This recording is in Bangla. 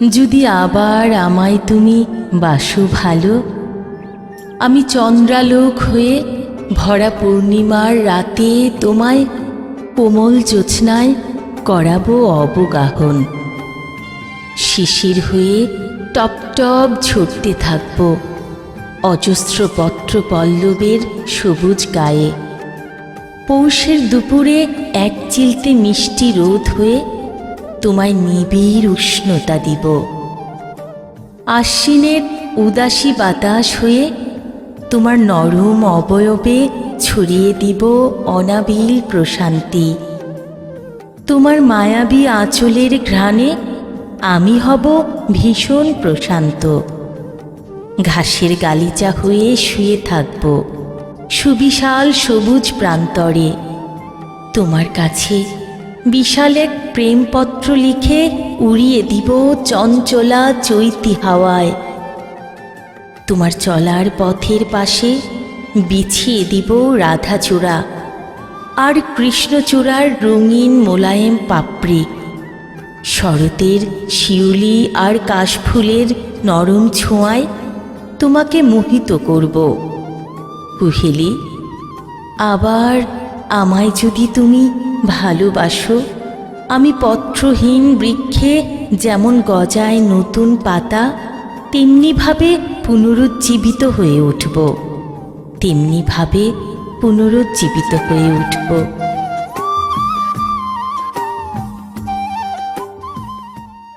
যদি আবার আমায় তুমি বাসো ভালো, আমি চন্দ্রালোক হয়ে ভরা পূর্ণিমার রাতে তোমায় কোমল জ্যোৎস্নায় করাবো অবগাহন। শিশির হয়ে টপ টপ ঝরতে থাকব অজস্র পত্র পল্লবের সবুজ গায়ে। পৌষের দুপুরে এক চিলতে মিষ্টি রোদ হয়ে তোমায় নিবিড় উষ্ণতা দিব। আশ্বিনের উদাসী বাতাস হয়ে তোমার নরম অবয়বে ছড়িয়ে দিব অনাবিল প্রশান্তি। তোমার মায়াবী আঁচলের ঘ্রাণে আমি হব ভীষণ প্রশান্ত। ঘাসের গালিচা হয়ে শুয়ে থাকব সুবিশাল সবুজ প্রান্তরে। তোমার কাছে বিশাল এক প্রেমপত্র লিখে উড়িয়ে দিব চঞ্চলা চৈতি হাওয়ায়। তোমার চলার পথের পাশে বিছিয়ে দিব রাধাচূড়া আর কৃষ্ণচূড়ার রঙিন মোলায়েম পাপড়ি। শরতের শিউলি আর কাশফুলের নরম ছোঁয়ায় তোমাকে মোহিত করব। কুহেলি, আবার আমায় যদি তুমি ভালোবাসো, আমি পত্রহীন বৃক্ষে যেমন গজায় নতুন পাতা, তেমনিভাবে পুনরুজ্জীবিত হয়ে উঠব, তেমনিভাবে পুনরুজ্জীবিত হয়ে উঠব।